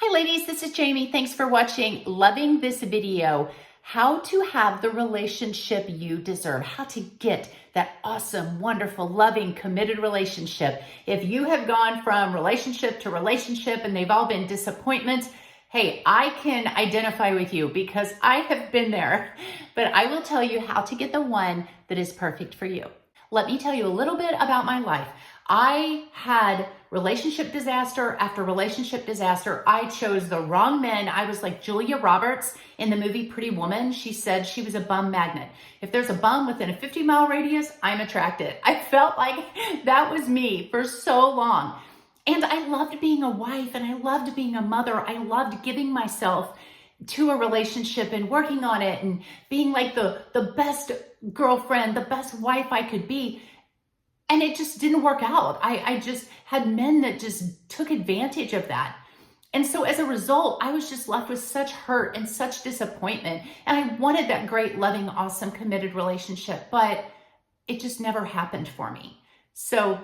Hi ladies, this is Jamie. Thanks for watching. Loving this video. How to have the relationship you deserve. How to get that awesome, wonderful, loving, committed relationship. If you have gone from relationship to relationship and they've all been disappointments, hey, I can identify with you because I have been there. But I will tell you how to get the one that is perfect for you. Let me tell you a little bit about my life. I had relationship disaster after relationship disaster. I chose the wrong men. I was like Julia Roberts in the movie Pretty Woman. She said she was a bum magnet. If there's a bum within a 50-mile radius, I'm attracted. I felt like that was me for so long. And I loved being a wife and I loved being a mother. I loved giving myself to a relationship and working on it and being like the best girlfriend, the best wife I could be. And it just didn't work out. I just had men that just took advantage of that. And so as a result, I was just left with such hurt and such disappointment. And I wanted that great, loving, awesome, committed relationship, but it just never happened for me. So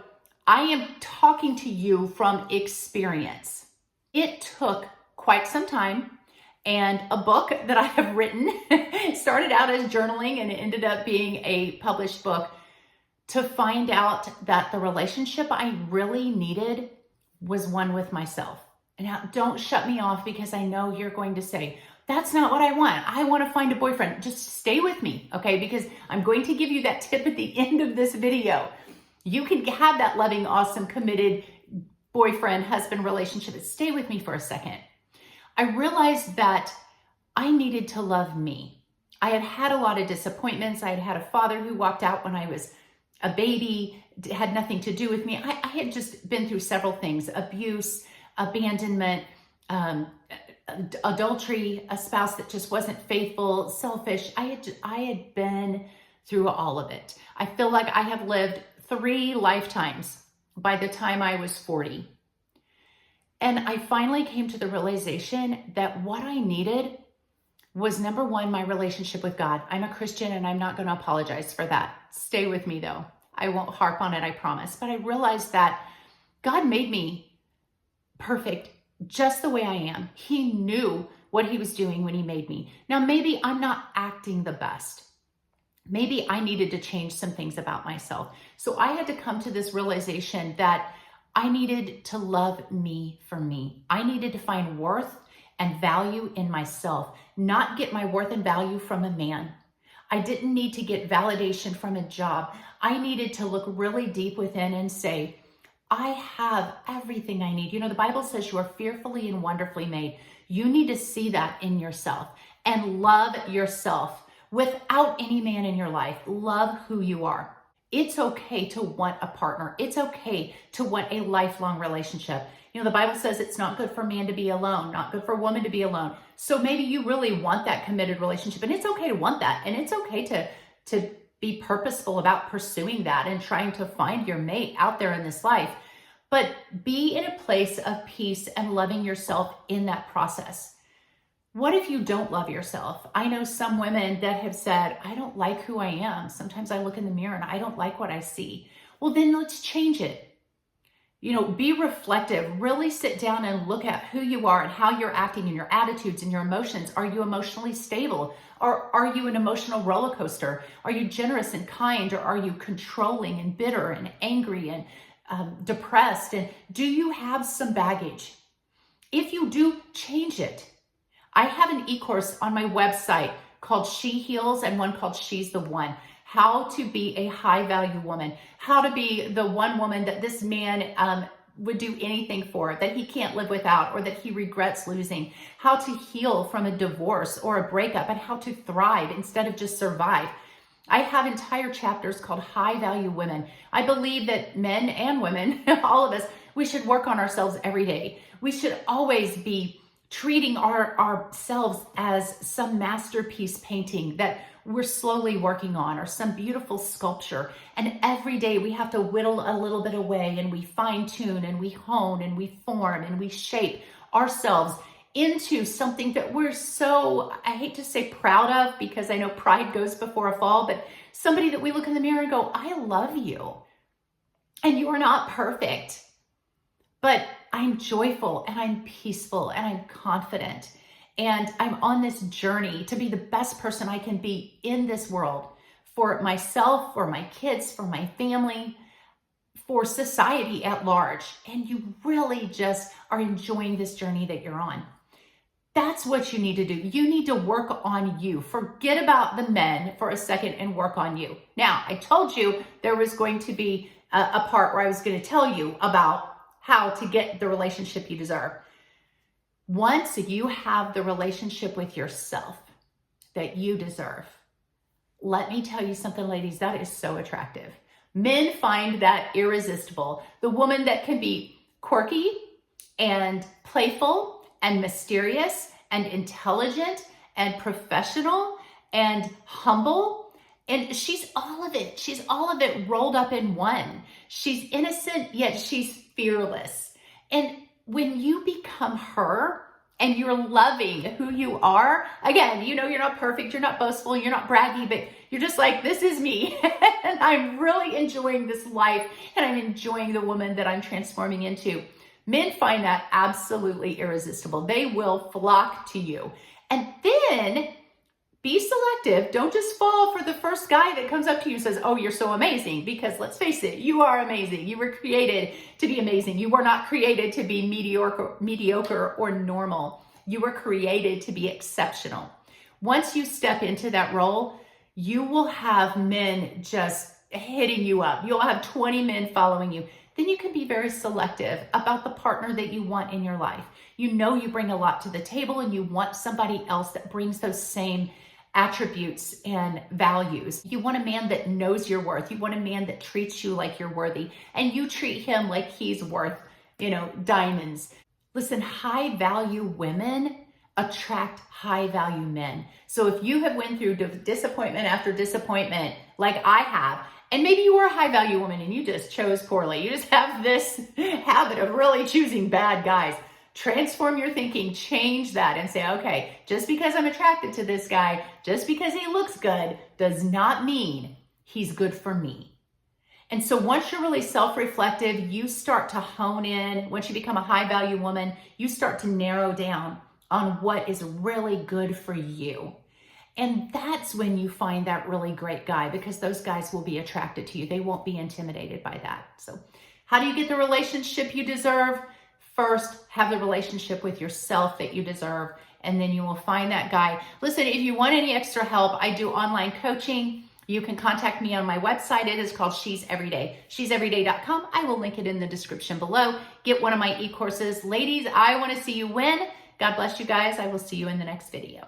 I am talking to you from experience. It took quite some time. And a book that I have written started out as journaling and it ended up being a published book to find out that the relationship I really needed was one with myself. And now don't shut me off because I know you're going to say, that's not what I want. I want to find a boyfriend. Just stay with me, okay? Because I'm going to give you that tip at the end of this video. You can have that loving, awesome, committed boyfriend, husband relationship. Stay with me for a second. I realized that I needed to love me. I had had a lot of disappointments. I had had a father who walked out when I was a baby, had nothing to do with me. I had just been through several things: abuse, abandonment, adultery, a spouse that just wasn't faithful, selfish. I had been through all of it. I feel like I have lived 3 lifetimes by the time I was 40. And I finally came to the realization that what I needed was, number one, my relationship with God. I'm a Christian and I'm not going to apologize for that. Stay with me though. I won't harp on it, I promise. But I realized that God made me perfect just the way I am. He knew what he was doing when he made me. Now, maybe I'm not acting the best. Maybe I needed to change some things about myself. So I had to come to this realization that I needed to love me for me. I needed to find worth and value in myself, not get my worth and value from a man. I didn't need to get validation from a job. I needed to look really deep within and say, I have everything I need. You know, the Bible says you are fearfully and wonderfully made. You need to see that in yourself and love yourself without any man in your life. Love who you are. It's okay to want a partner. It's okay to want a lifelong relationship. You know, the Bible says it's not good for man to be alone, not good for woman to be alone. So maybe you really want that committed relationship, and it's okay to want that. And it's okay to be purposeful about pursuing that and trying to find your mate out there in this life. But be in a place of peace and loving yourself in that process. What if you don't love yourself? I know some women that have said, I don't like who I am. Sometimes I look in the mirror and I don't like what I see. Well, then let's change it. You know, be reflective, really sit down and look at who you are and how you're acting and your attitudes and your emotions. Are you emotionally stable? Or are you an emotional roller coaster? Are you generous and kind? Or are you controlling and bitter and angry and depressed? And do you have some baggage? If you do, change it. I have an e-course on my website called She Heals and one called She's the One. How to be a high value woman. How to be the one woman that this man would do anything for, that he can't live without or that he regrets losing. How to heal from a divorce or a breakup and how to thrive instead of just survive. I have entire chapters called High Value Women. I believe that men and women, all of us, we should work on ourselves every day. We should always be treating ourselves as some masterpiece painting that we're slowly working on, or some beautiful sculpture. And every day we have to whittle a little bit away, and we fine tune and we hone and we form and we shape ourselves into something that we're so, I hate to say proud of, because I know pride goes before a fall, but somebody that we look in the mirror and go, I love you. And you are not perfect, but I'm joyful and I'm peaceful and I'm confident. And I'm on this journey to be the best person I can be in this world for myself, for my kids, for my family, for society at large. And you really just are enjoying this journey that you're on. That's what you need to do. You need to work on you. Forget about the men for a second and work on you. Now, I told you there was going to be a part where I was going to tell you about how to get the relationship you deserve. Once you have the relationship with yourself that you deserve, let me tell you something, ladies, that is so attractive. Men find that irresistible. The woman that can be quirky and playful and mysterious and intelligent and professional and humble. And she's all of it. She's all of it rolled up in one. She's innocent, yet she's fearless. And when you become her and you're loving who you are, again, you know, you're not perfect, you're not boastful, you're not braggy, but you're just like, this is me. And I'm really enjoying this life and I'm enjoying the woman that I'm transforming into. Men find that absolutely irresistible. They will flock to you. And then be selective. Don't just fall for the first guy that comes up to you and says, oh, you're so amazing. Because let's face it, you are amazing. You were created to be amazing. You were not created to be mediocre or normal. You were created to be exceptional. Once you step into that role, you will have men just hitting you up. You'll have 20 men following you. Then you can be very selective about the partner that you want in your life. You know you bring a lot to the table and you want somebody else that brings those same attributes and values. You want a man that knows your worth. You want a man that treats you like you're worthy and you treat him like he's worth, diamonds. Listen, high value women attract high value men. So if you have went through disappointment after disappointment, like I have, and maybe you were a high value woman and you just chose poorly. You just have this habit of really choosing bad guys. Transform your thinking, change that and say, okay, just because I'm attracted to this guy, just because he looks good, does not mean he's good for me. And so once you're really self-reflective, you start to hone in. Once you become a high value woman, you start to narrow down on what is really good for you. And that's when you find that really great guy, because those guys will be attracted to you. They won't be intimidated by that. So how do you get the relationship you deserve? First, have the relationship with yourself that you deserve, and then you will find that guy. Listen, if you want any extra help, I do online coaching. You can contact me on my website. It is called She's Everyday, she'severyday.com. I will link it in the description below. Get one of my e-courses. Ladies, I want to see you win. God bless you guys. I will see you in the next video.